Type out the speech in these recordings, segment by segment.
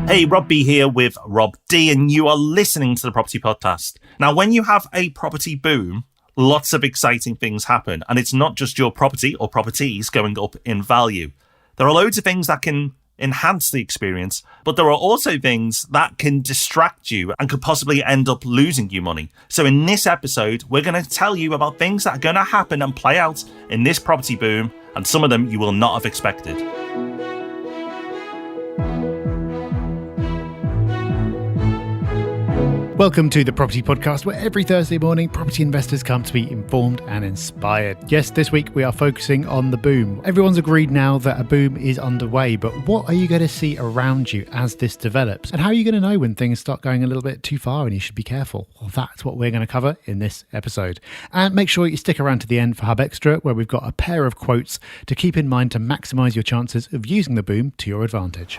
Hey, Rob B here with Rob D, and you are listening to the Property Podcast. Now, when you have a property boom, lots of exciting things happen, and it's not just your property or properties going up in value. There are loads of things that can enhance the experience, but there are also things that can distract you and could possibly end up losing you money. So in this episode, we're going to tell you about things that are going to happen and play out in this property boom, and some of them you will not have expected. Welcome to the Property Podcast, where every Thursday morning property investors come to be informed and inspired. Yes, this week we are focusing on the boom. Everyone's agreed now that a boom is underway, but what are you going to see around you as this develops? And how are you going to know when things start going a little bit too far and you should be careful? Well, that's what we're going to cover in this episode. And make sure you stick around to the end for Hub Extra, where we've got a pair of quotes to keep in mind to maximise your chances of using the boom to your advantage.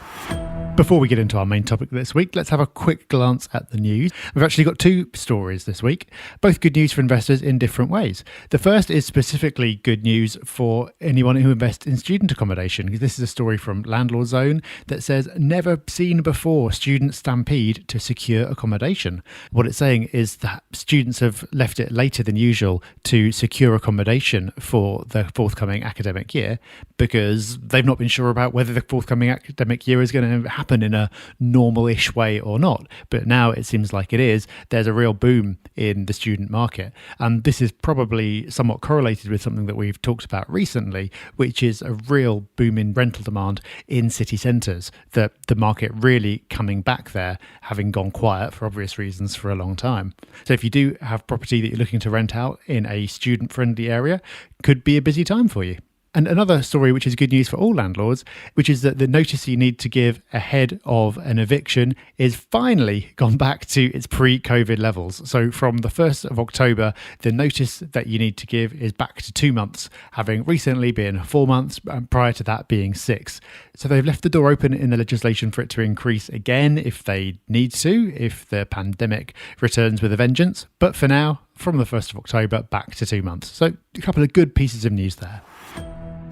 Before we get into our main topic this week, let's have a quick glance at the news. We've actually got two stories this week, both good news for investors in different ways. The first is specifically good news for anyone who invests in student accommodation. This is a story from Landlord Zone that says, never seen before student stampede to secure accommodation. What it's saying is that students have left it later than usual to secure accommodation for the forthcoming academic year because they've not been sure about whether the forthcoming academic year is going to happen in a normal-ish way or not. But now it seems like it is. There's a real boom in the student market. And this is probably somewhat correlated with something that we've talked about recently, which is a real boom in rental demand in city centres. The market really coming back there, having gone quiet for obvious reasons for a long time. So if you do have property that you're looking to rent out in a student-friendly area, could be a busy time for you. And another story which is good news for all landlords, which is that the notice you need to give ahead of an eviction is finally gone back to its pre-COVID levels. So from the 1st of October, the notice that you need to give is back to 2 months, having recently been 4 months, and prior to that being 6. So they've left the door open in the legislation for it to increase again if they need to, if the pandemic returns with a vengeance. But for now, from the 1st of October, back to 2 months. So a couple of good pieces of news there.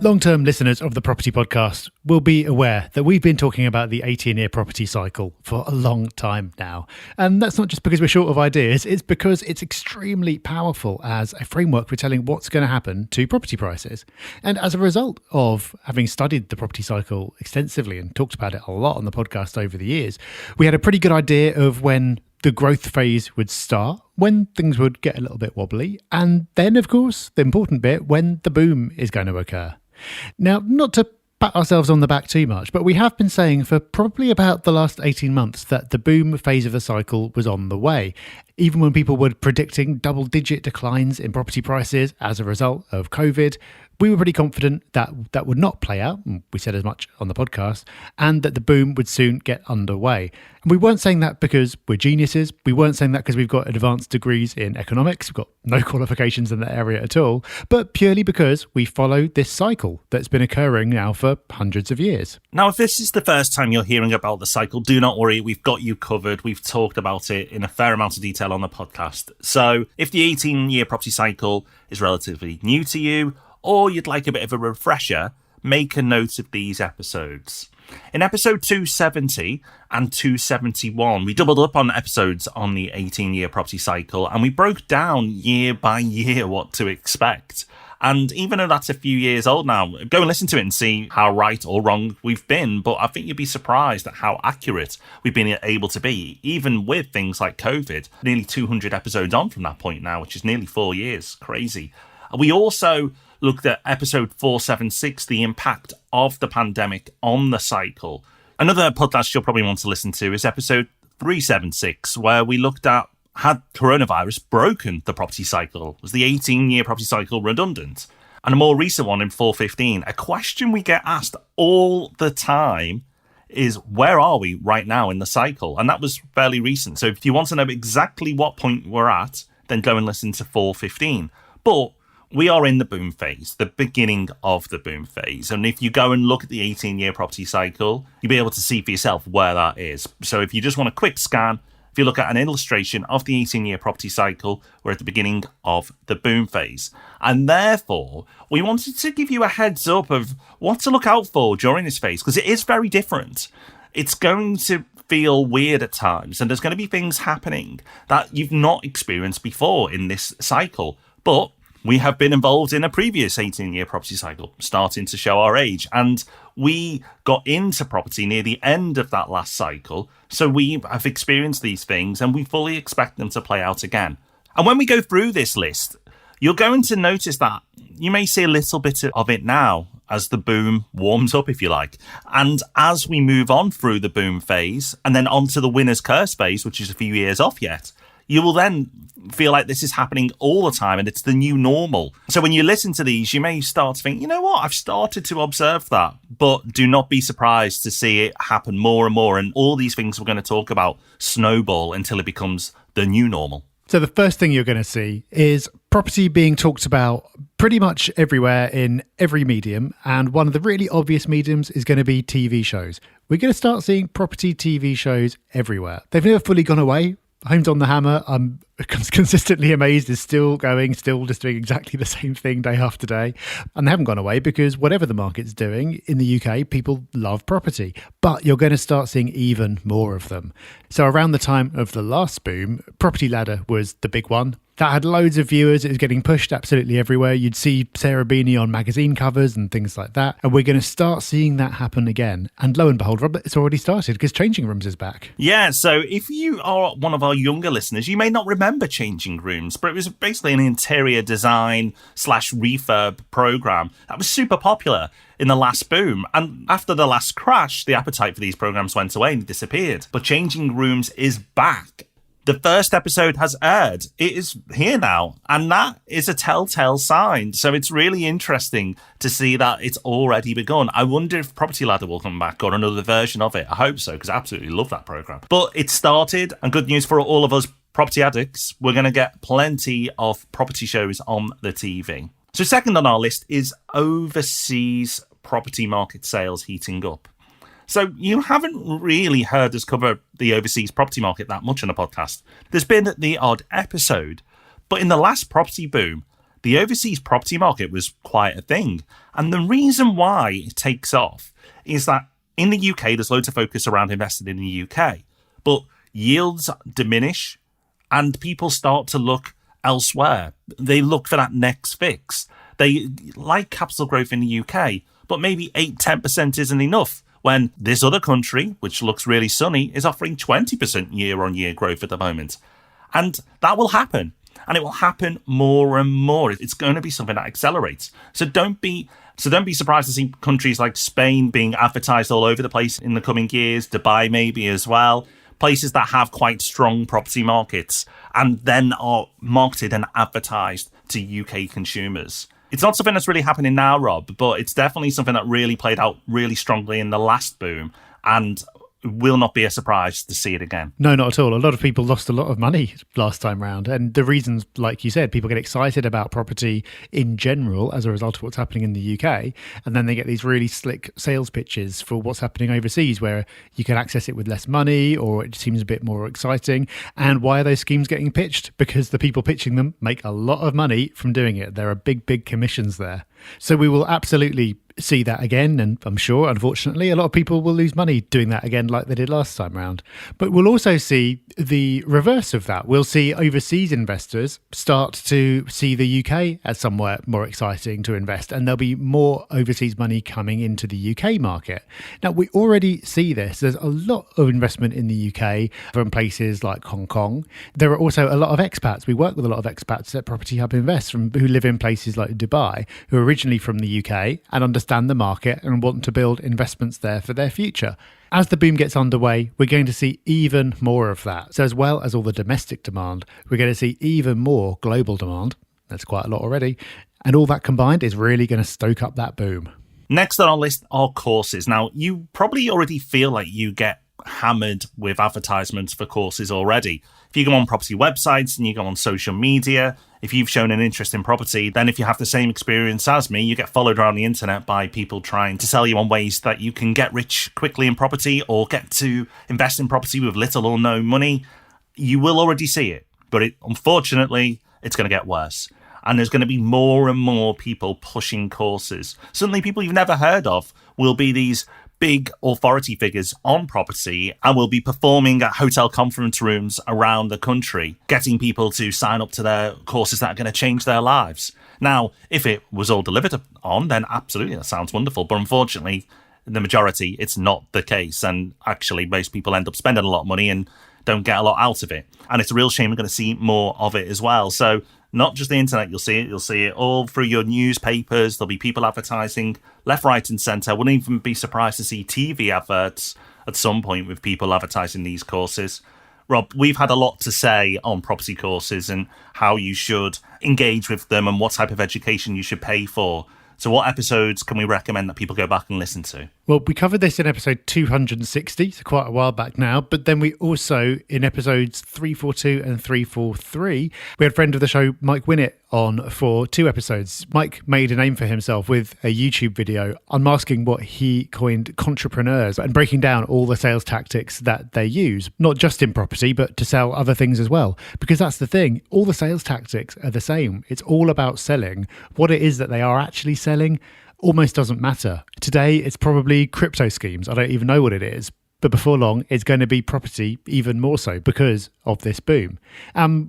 Long-term listeners of the Property Podcast will be aware that we've been talking about the 18-year property cycle for a long time now. And that's not just because we're short of ideas, it's because it's extremely powerful as a framework for telling what's going to happen to property prices. And as a result of having studied the property cycle extensively and talked about it a lot on the podcast over the years, we had a pretty good idea of when the growth phase would start, when things would get a little bit wobbly, and then, of course, the important bit, when the boom is going to occur. Now, not to pat ourselves on the back too much, but we have been saying for probably about the last 18 months that the boom phase of the cycle was on the way. Even when people were predicting double-digit declines in property prices as a result of COVID, we were pretty confident that that would not play out, and we said as much on the podcast, and that the boom would soon get underway. And we weren't saying that because we're geniuses. We weren't saying that because we've got advanced degrees in economics. We've got no qualifications in that area at all, but purely because we follow this cycle that's been occurring now for hundreds of years. Now, if this is the first time you're hearing about the cycle, do not worry. We've got you covered. We've talked about it in a fair amount of detail on the podcast. So if the 18-year property cycle is relatively new to you, or you'd like a bit of a refresher, make a note of these episodes. In episode 270 and 271, we doubled up on episodes on the 18-year property cycle, and we broke down year by year what to expect. And even though that's a few years old now, go and listen to it and see how right or wrong we've been. But I think you'd be surprised at how accurate we've been able to be, even with things like COVID. Nearly 200 episodes on from that point now, which is nearly 4 years. Crazy. We also looked at episode 476, the impact of the pandemic on the cycle. Another podcast you'll probably want to listen to is episode 376, where we looked at, had coronavirus broken the property cycle? Was the 18-year property cycle redundant? And a more recent one in 415, a question we get asked all the time is, where are we right now in the cycle? And that was fairly recent. So if you want to know exactly what point we're at, then go and listen to 415. But we are in the boom phase, the beginning of the boom phase. And if you go and look at the 18-year property cycle, you'll be able to see for yourself where that is. So if you just want a quick scan, if you look at an illustration of the 18-year property cycle, we're at the beginning of the boom phase. And therefore, we wanted to give you a heads up of what to look out for during this phase, because it is very different. It's going to feel weird at times, and there's going to be things happening that you've not experienced before in this cycle. But we have been involved in a previous 18-year property cycle, starting to show our age. And we got into property near the end of that last cycle. So we have experienced these things and we fully expect them to play out again. And when we go through this list, you're going to notice that you may see a little bit of it now as the boom warms up, if you like. And as we move on through the boom phase and then onto the winner's curse phase, which is a few years off yet, you will then feel like this is happening all the time and it's the new normal. So when you listen to these, you may start to think, you know what, I've started to observe that. But do not be surprised to see it happen more and more. And all these things we're going to talk about snowball until it becomes the new normal. So the first thing you're going to see is property being talked about pretty much everywhere in every medium. And one of the really obvious mediums is going to be TV shows. We're going to start seeing property TV shows everywhere. They've never fully gone away. Homes on the Hammer, I'm consistently amazed, is still going, still just doing exactly the same thing day after day. And they haven't gone away because whatever the market's doing in the UK, people love property. But you're going to start seeing even more of them. So around the time of the last boom, Property Ladder was the big one. That had loads of viewers. It was getting pushed absolutely everywhere. You'd see Sarah Beanie on magazine covers and things like that. And we're going to start seeing that happen again. And lo and behold, Robert, it's already started because Changing Rooms is back. Yeah, so if you are one of our younger listeners, you may not remember Changing Rooms, but it was basically an interior design / refurb program that was super popular in the last boom. And after the last crash, the appetite for these programs went away and disappeared. But Changing Rooms is back. The first episode has aired. It is here now, and that is a telltale sign. So it's really interesting to see that it's already begun. I wonder if Property Ladder will come back or another version of it. I hope so, because I absolutely love that program. But it started, and good news for all of us property addicts, we're going to get plenty of property shows on the TV. So second on our list is overseas property market sales heating up. So you haven't really heard us cover the overseas property market that much on a podcast. There's been the odd episode, but in the last property boom, the overseas property market was quite a thing. And the reason why it takes off is that in the UK, there's loads of focus around investing in the UK, but yields diminish and people start to look elsewhere. They look for that next fix. They like capital growth in the UK, but maybe 8-10% isn't enough. When this other country, which looks really sunny, is offering 20% year-on-year growth at the moment. And that will happen. And it will happen more and more. It's going to be something that accelerates. So don't be surprised to see countries like Spain being advertised all over the place in the coming years, Dubai maybe as well. Places that have quite strong property markets and then are marketed and advertised to UK consumers. It's not something that's really happening now, Rob, but it's definitely something that really played out really strongly in the last boom and will not be a surprise to see it again. No, not at all. A lot of people lost a lot of money last time round. And the reasons, like you said, people get excited about property in general as a result of what's happening in the UK. And then they get these really slick sales pitches for what's happening overseas where you can access it with less money or it seems a bit more exciting. And why are those schemes getting pitched? Because the people pitching them make a lot of money from doing it. There are big, big commissions there. So we will absolutely see that again, and I'm sure, unfortunately, a lot of people will lose money doing that again like they did last time round. But we'll also see the reverse of that. We'll see overseas investors start to see the UK as somewhere more exciting to invest, and there'll be more overseas money coming into the UK market. Now, we already see this. There's a lot of investment in the UK from places like Hong Kong. There are also a lot of expats. We work with a lot of expats at Property Hub Invest who live in places like Dubai, who are originally from the UK and understand the market and want to build investments there for their future. As the boom gets underway, we're going to see even more of that. So as well as all the domestic demand, we're going to see even more global demand. That's quite a lot already. And all that combined is really going to stoke up that boom. Next on our list are courses. Now, you probably already feel like you get hammered with advertisements for courses already. If you go on property websites and you go on social media, if you've shown an interest in property, then if you have the same experience as me, you get followed around the internet by people trying to sell you on ways that you can get rich quickly in property or get to invest in property with little or no money. You will already see it, but unfortunately, it's going to get worse. And there's going to be more and more people pushing courses. Suddenly, people you've never heard of will be these big authority figures on property and will be performing at hotel conference rooms around the country, getting people to sign up to their courses that are going to change their lives. Now, if it was all delivered on, then absolutely, that sounds wonderful. But unfortunately, the majority, it's not the case. And actually, most people end up spending a lot of money and don't get a lot out of it. And it's a real shame we're going to see more of it as well. So not just the internet, you'll see it all through your newspapers. There'll be people advertising left, right and centre. Wouldn't even be surprised to see TV adverts at some point with people advertising these courses. Rob, we've had a lot to say on property courses and how you should engage with them and what type of education you should pay for. So what episodes can we recommend that people go back and listen to? Well, we covered this in episode 260, so quite a while back now. But then we also, in episodes 342 and 343, we had friend of the show, Mike Winnett, on for 2 episodes. Mike made a name for himself with a YouTube video unmasking what he coined entrepreneurs and breaking down all the sales tactics that they use, not just in property, but to sell other things as well. Because that's the thing, all the sales tactics are the same. It's all about selling. What it is that they are actually selling almost doesn't matter. Today, it's probably crypto schemes. I don't even know what it is. But before long, it's going to be property even more so because of this boom.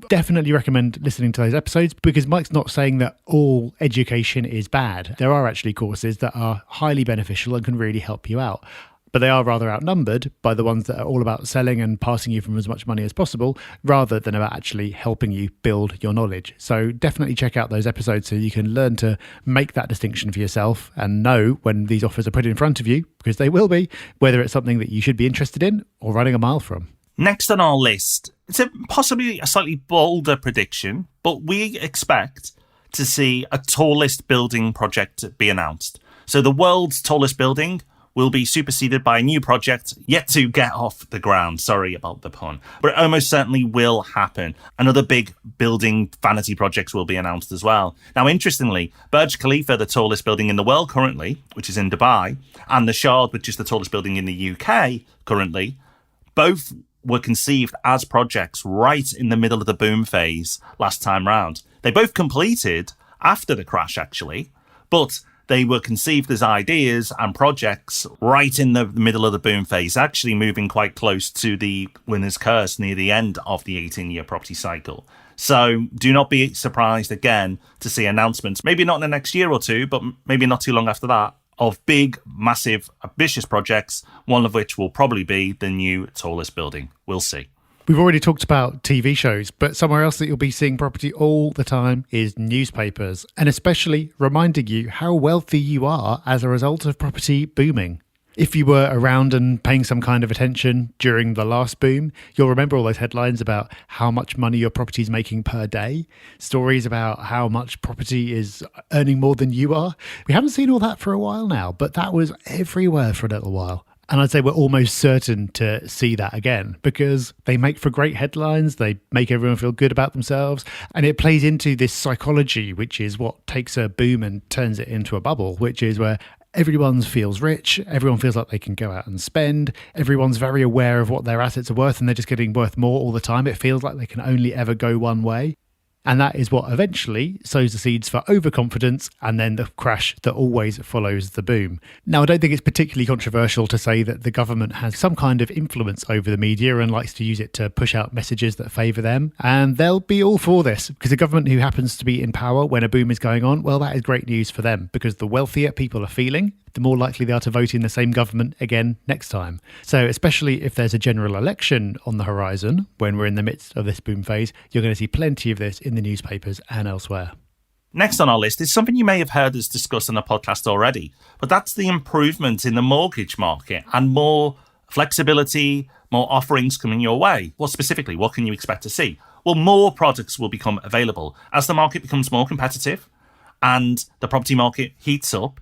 Definitely recommend listening to those episodes because Mike's not saying that all education is bad. There are actually courses that are highly beneficial and can really help you out. But they are rather outnumbered by the ones that are all about selling and passing you from as much money as possible rather than about actually helping you build your knowledge. So definitely check out those episodes so you can learn to make that distinction for yourself and know when these offers are put in front of you, because they will be, whether it's something that you should be interested in or running a mile from. Next on our list, it's possibly a slightly bolder prediction, but we expect to see a tallest building project be announced. So the world's tallest building will be superseded by a new project yet to get off the ground. Sorry about the pun. But it almost certainly will happen. Another big building vanity projects will be announced as well. Now, interestingly, Burj Khalifa, the tallest building in the world currently, which is in Dubai, and the Shard, which is the tallest building in the UK currently, both were conceived as projects right in the middle of the boom phase last time round. They both completed after the crash, actually, but they were conceived as ideas and projects right in the middle of the boom phase, actually moving quite close to the winner's curse near the end of the 18-year property cycle. So do not be surprised again to see announcements, maybe not in the next year or two, but maybe not too long after that, of big, massive, ambitious projects, one of which will probably be the new tallest building. We'll see. We've already talked about TV shows, but somewhere else that you'll be seeing property all the time is newspapers, and especially reminding you how wealthy you are as a result of property booming. If you were around and paying some kind of attention during the last boom, you'll remember all those headlines about how much money your property is making per day, stories about how much property is earning more than you are. We haven't seen all that for a while now, but that was everywhere for a little while. And I'd say we're almost certain to see that again because they make for great headlines. They make everyone feel good about themselves. And it plays into this psychology, which is what takes a boom and turns it into a bubble, which is where everyone feels rich. Everyone feels like they can go out and spend. Everyone's very aware of what their assets are worth and they're just getting worth more all the time. It feels like they can only ever go one way. And that is what eventually sows the seeds for overconfidence and then the crash that always follows the boom. Now, I don't think it's particularly controversial to say that the government has some kind of influence over the media and likes to use it to push out messages that favour them. And they'll be all for this because the government who happens to be in power when a boom is going on, well, that is great news for them because the wealthier people are feeling, the more likely they are to vote in the same government again next time. So especially if there's a general election on the horizon, when we're in the midst of this boom phase, you're going to see plenty of this in the newspapers and elsewhere. Next on our list is something you may have heard us discuss on the podcast already, but that's the improvement in the mortgage market and more flexibility, more offerings coming your way. Well, specifically, what can you expect to see? Well, more products will become available. As the market becomes more competitive and the property market heats up,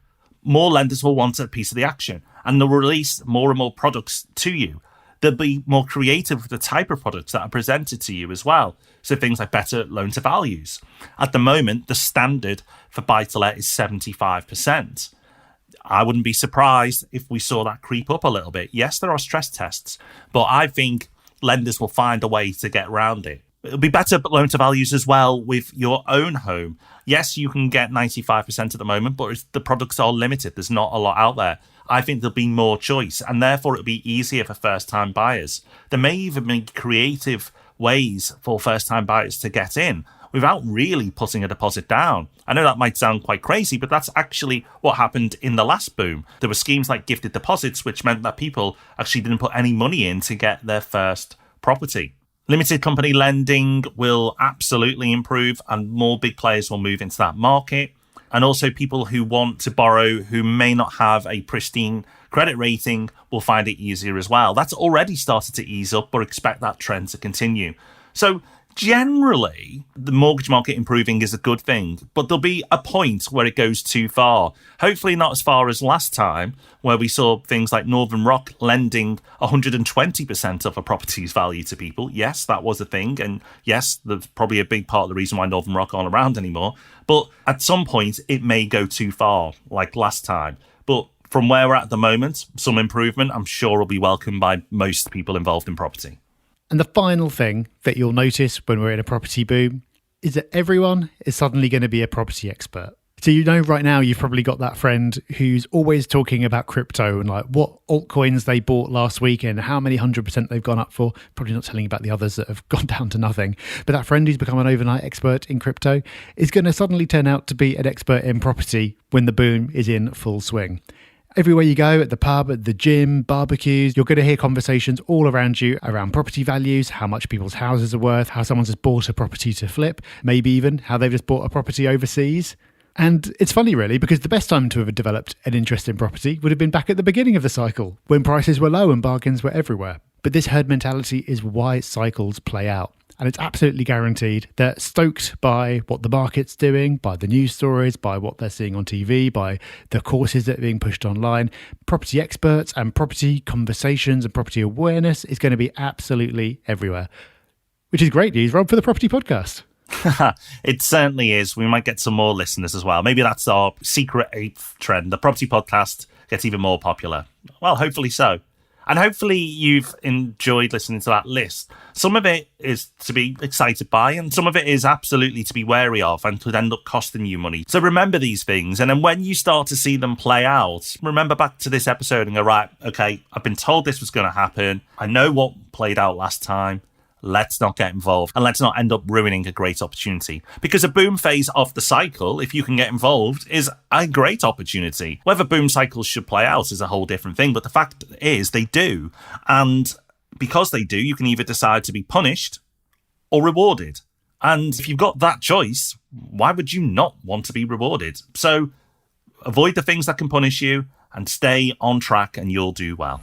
more lenders will want a piece of the action and they'll release more and more products to you. They'll be more creative with the type of products that are presented to you as well. So things like better loan to values. At the moment, the standard for buy-to-let is 75%. I wouldn't be surprised if we saw that creep up a little bit. Yes, there are stress tests, but I think lenders will find a way to get around it. It'll be better loan to values as well with your own home. Yes, you can get 95% at the moment, but the products are limited. There's not a lot out there. I think there'll be more choice, and therefore it'll be easier for first-time buyers. There may even be creative ways for first-time buyers to get in without really putting a deposit down. I know that might sound quite crazy, but that's actually what happened in the last boom. There were schemes like gifted deposits, which meant that people actually didn't put any money in to get their first property. Limited company lending will absolutely improve, and more big players will move into that market. And also people who want to borrow who may not have a pristine credit rating will find it easier as well. That's already started to ease up, but expect that trend to continue. So generally, the mortgage market improving is a good thing, but there'll be a point where it goes too far. Hopefully not as far as last time, where we saw things like Northern Rock lending 120% of a property's value to people. Yes, that was a thing. And yes, that's probably a big part of the reason why Northern Rock aren't around anymore. But at some point, it may go too far, like last time. But from where we're at the moment, some improvement, I'm sure, will be welcomed by most people involved in property. And the final thing that you'll notice when we're in a property boom is that everyone is suddenly going to be a property expert. So right now you've probably got that friend who's always talking about crypto and like what altcoins they bought last week and how many 100% they've gone up for. Probably not telling you about the others that have gone down to nothing. But that friend who's become an overnight expert in crypto is going to suddenly turn out to be an expert in property when the boom is in full swing. Everywhere you go, at the pub, at the gym, barbecues, you're going to hear conversations all around you around property values, how much people's houses are worth, how someone's just bought a property to flip, maybe even how they've just bought a property overseas. And it's funny, really, because the best time to have developed an interest in property would have been back at the beginning of the cycle, when prices were low and bargains were everywhere. But this herd mentality is why cycles play out. And it's absolutely guaranteed that, stoked by what the market's doing, by the news stories, by what they're seeing on TV, by the courses that are being pushed online, property experts and property conversations and property awareness is going to be absolutely everywhere. Which is great news, Rob, for the Property Podcast. It certainly is. We might get some more listeners as well. Maybe that's our secret eighth trend. The Property Podcast gets even more popular. Well, hopefully so. And hopefully you've enjoyed listening to that list. Some of it is to be excited by, and some of it is absolutely to be wary of and could end up costing you money. So remember these things. And then when you start to see them play out, remember back to this episode and go, right, okay, I've been told this was going to happen. I know what played out last time. Let's not get involved and let's not end up ruining a great opportunity. Because a boom phase of the cycle, if you can get involved, is a great opportunity. Whether boom cycles should play out is a whole different thing, but the fact is they do. And because they do, you can either decide to be punished or rewarded. And if you've got that choice, why would you not want to be rewarded? So avoid the things that can punish you and stay on track and you'll do well.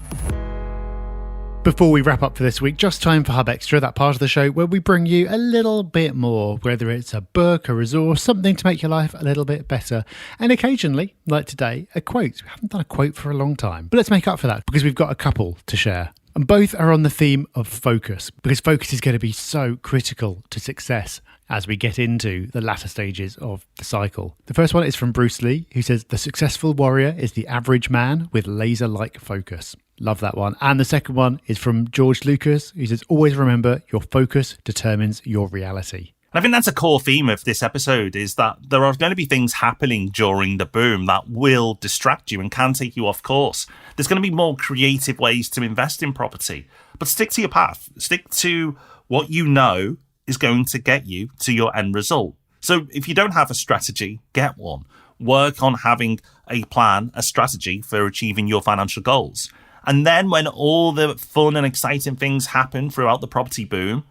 Before we wrap up for this week, just time for Hub Extra, that part of the show where we bring you a little bit more, whether it's a book, a resource, something to make your life a little bit better. And occasionally, like today, a quote. We haven't done a quote for a long time, but let's make up for that because we've got a couple to share. And both are on the theme of focus, because focus is going to be so critical to success as we get into the latter stages of the cycle. The first one is from Bruce Lee, who says, "The successful warrior is the average man with laser-like focus." Love that one. And the second one is from George Lucas, who says, "Always remember, your focus determines your reality." And I think that's a core theme of this episode, is that there are going to be things happening during the boom that will distract you and can take you off course. There's going to be more creative ways to invest in property, but stick to your path. Stick to what you know is going to get you to your end result. So if you don't have a strategy, get one. Work on having a plan, a strategy for achieving your financial goals. And then when all the fun and exciting things happen throughout the property boom,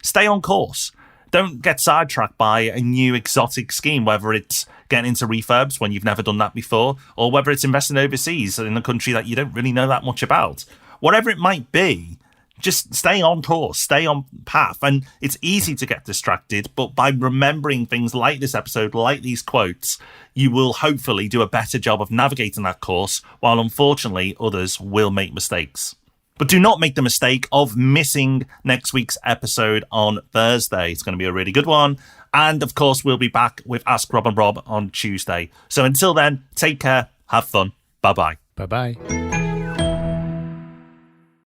stay on course. Don't get sidetracked by a new exotic scheme, whether it's getting into refurbs when you've never done that before, or whether it's investing overseas in a country that you don't really know that much about. Whatever it might be, just stay on course, stay on path. And it's easy to get distracted, but by remembering things like this episode, like these quotes, you will hopefully do a better job of navigating that course, while unfortunately others will make mistakes. But do not make the mistake of missing next week's episode on Thursday. It's going to be a really good one. And of course, we'll be back with Ask Rob and Rob on Tuesday. So until then, take care, have fun. Bye-bye. Bye-bye.